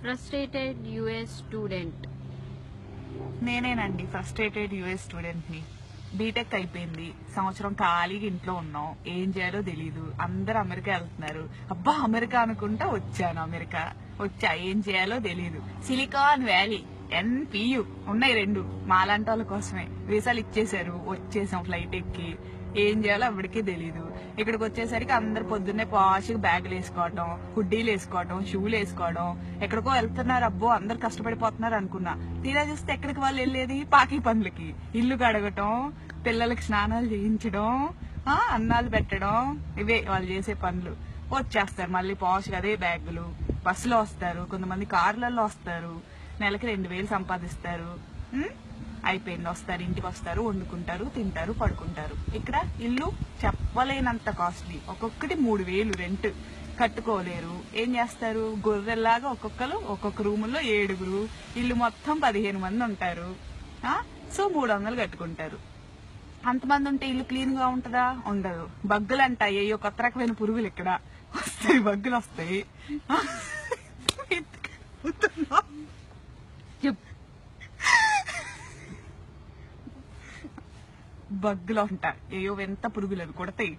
Frustrated US student. నేనేనండి frustrated US student ని. BTech అయిపోయింది, సంవత్సరం ఖాళీగా ఇంట్లో ఉన్నాం, ఏం చేయాలో తెలీదు. అందరు అమెరికా వెళ్తున్నారు, అబ్బా అమెరికా అనుకుంటా వచ్చాను. అమెరికా వచ్చా, ఏం చేయాలో తెలీదు. సిలికాన్ వ్యాలీ, NPU ఉన్నాయి రెండు, మాలాంటి వాళ్ళ కోసమే. వీసాలు ఇచ్చేసారు, వచ్చేసాం ఫ్లైట్ ఎక్కి. ఏం చేయాలో అప్పటికీ తెలీదు. ఇక్కడికి వచ్చేసరికి అందరు పొద్దున్నే పాష్గా బ్యాగులు వేసుకోవడం, హుడ్డీలు వేసుకోవడం, షూలు వేసుకోవడం, ఎక్కడికో వెళ్తున్నారు, అబ్బో అందరు కష్టపడిపోతున్నారు అనుకున్నా. తీరా చూస్తే ఎక్కడికి వాళ్ళు వెళ్ళేది పాకి పనులకి. ఇల్లు కడగటం, పిల్లలకి స్నానాలు చేయించడం, అన్నాలు పెట్టడం, ఇవే వాళ్ళు చేసే పనులు. వచ్చేస్తారు మళ్ళీ పాష్గా అదే బ్యాగులు. బస్సులో వస్తారు, కొంతమంది కార్లలో వస్తారు, నెలకి 2000 సంపాదిస్తారు. అయిపోయింది, వస్తారు, ఇంటికి వస్తారు, వండుకుంటారు, తింటారు, పడుకుంటారు. ఇక్కడ ఇల్లు చెప్పలేనంత కాస్ట్లీ, ఒక్కొక్కటి 3000 రెంట్. కట్టుకోలేరు. ఏం చేస్తారు, గొర్రెల్లాగా ఒక్కొక్క రూముల్లో 7, ఇల్లు మొత్తం 15 మంది ఉంటారు. సో 300 కట్టుకుంటారు. అంతమంది ఉంటే ఇల్లు క్లీన్ గా ఉంటదా? ఉండదు. బగ్గులు అంటాయి, అయ్యో కొత్త రకమైన పురుగులు ఇక్కడ వస్తాయి, బగ్గులు వస్తాయి. బగ్గులు ఉంటాయి, ఏయో ఎంత పురుగులు అవి కొడతాయి.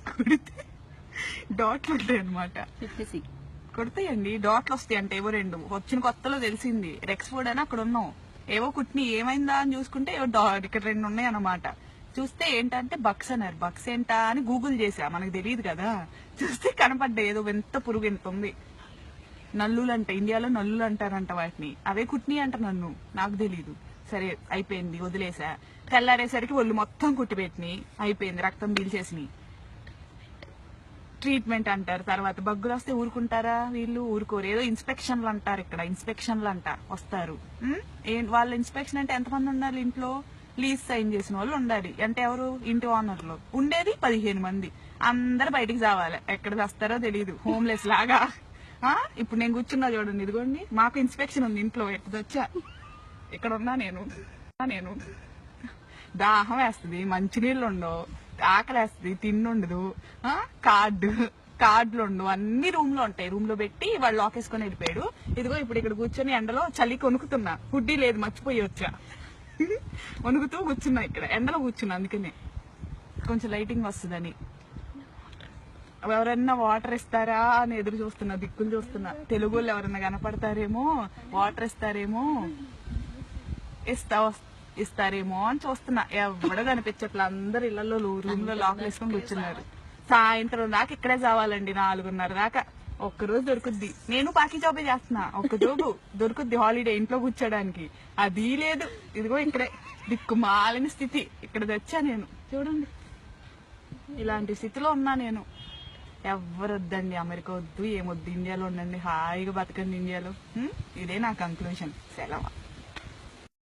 కొడితే డాట్లు ఉంటాయి అనమాట. కొడతాయండి, డాట్లు వస్తాయి. అంటే ఏవో 2 వచ్చిన కొత్తలో తెలిసింది. రెక్స్ఫోర్డ్ అని అక్కడ ఉన్నాం, ఏవో కుట్ని ఏమైందా అని చూసుకుంటే ఏవో ఇక్కడ 2 ఉన్నాయి అన్నమాట. చూస్తే ఏంటంటే బక్స్ అన్నారు. బక్స్ ఏంటా అని గూగుల్ చేసా, మనకు తెలియదు కదా. చూస్తే కనపడ్డా ఏదో ఎంత పురుగు ఎంత ఉంది. నల్లులు అంట, ఇండియాలో నల్లులు అంటారంట వాటిని. అవే కుట్ని అంట, నన్ను నాకు తెలీదు. సరే అయిపోయింది, వదిలేసా. తెల్లారేసరికి ఒళ్ళు మొత్తం కుట్టిపెట్టినాయి, అయిపోయింది, రక్తం పీల్చేసినాయి. ట్రీట్మెంట్ అంటారు. తర్వాత బగ్గులు వస్తే ఊరుకుంటారా వీళ్ళు? ఊరుకోరు. ఏదో ఇన్స్పెక్షన్లు అంటారు, ఇక్కడ ఇన్స్పెక్షన్లు అంట వస్తారు. వాళ్ళ ఇన్స్పెక్షన్ అంటే ఎంతమంది ఉండాలి ఇంట్లో? లీజ్ సైన్ చేసిన వాళ్ళు ఉండాలి. అంటే ఎవరు? ఇంటి ఓనర్లు. ఉండేది 15 మంది. అందరు బయటికి రావాలి, ఎక్కడ వస్తారో తెలియదు, హోమ్లెస్ లాగా. ఇప్పుడు నేను కూర్చున్నా చూడండి, ఇదిగోండి, మాకు ఇన్స్పెక్షన్ ఉంది ఇంట్లో. ఎట్టదొచ్చా, ఇక్కడ ఉన్నా నేను. దాహం వేస్తుంది, మంచినీళ్ళు ఉండవు, ఆకలి వేస్తుంది, తిండుండదు, కార్డులు ఉండవు, అన్ని రూమ్ లో ఉంటాయి. రూమ్ లో పెట్టి వాళ్ళు లాక్ వేసుకొని వెళ్ళిపోయాడు. ఇదిగో ఇప్పుడు ఇక్కడ కూర్చొని ఎండలో చలి కొనుక్కుతున్నా, హుడ్డీ లేదు, మర్చిపోయి వచ్చా. వణుకుతూ కూర్చున్నా, ఇక్కడ ఎండలో కూర్చున్నా, అందుకనే కొంచెం లైటింగ్ వస్తుందని. ఎవరన్నా వాటర్ ఇస్తారా అని ఎదురు చూస్తున్నా, దిక్కులు చూస్తున్నా. తెలుగు వాళ్ళు ఎవరన్నా కనపడతారేమో, వాటర్ ఇస్తారేమో, ఇస్తారేమో అని చూస్తున్నా. ఎవడో కనిపించట్లా, అందరు ఇళ్లలో రూమ్ లో లాక్ వేసుకొని కూర్చున్నారు. సాయంత్రం దాకా ఇక్కడే చావాలండి, 4:30 దాకా. ఒక్కరోజు దొరుకుద్ది. నేను పాకి జాబే చేస్తున్నా, ఒక్క జాబు దొరుకుద్ది హాలిడే ఇంట్లో కూర్చోడానికి. అది లేదు. ఇదిగో ఇక్కడే దిక్కుమాలిన స్థితి. ఇక్కడ తెచ్చా నేను, చూడండి, ఇలాంటి స్థితిలో ఉన్నా నేను. ఎవరు వద్దండి, అమెరికా వద్దు, ఏమొద్దు, ఇండియాలో ఉండండి, హాయిగా బతకండి ఇండియాలో. ఇదే నా కంక్లూషన్. సెలవు.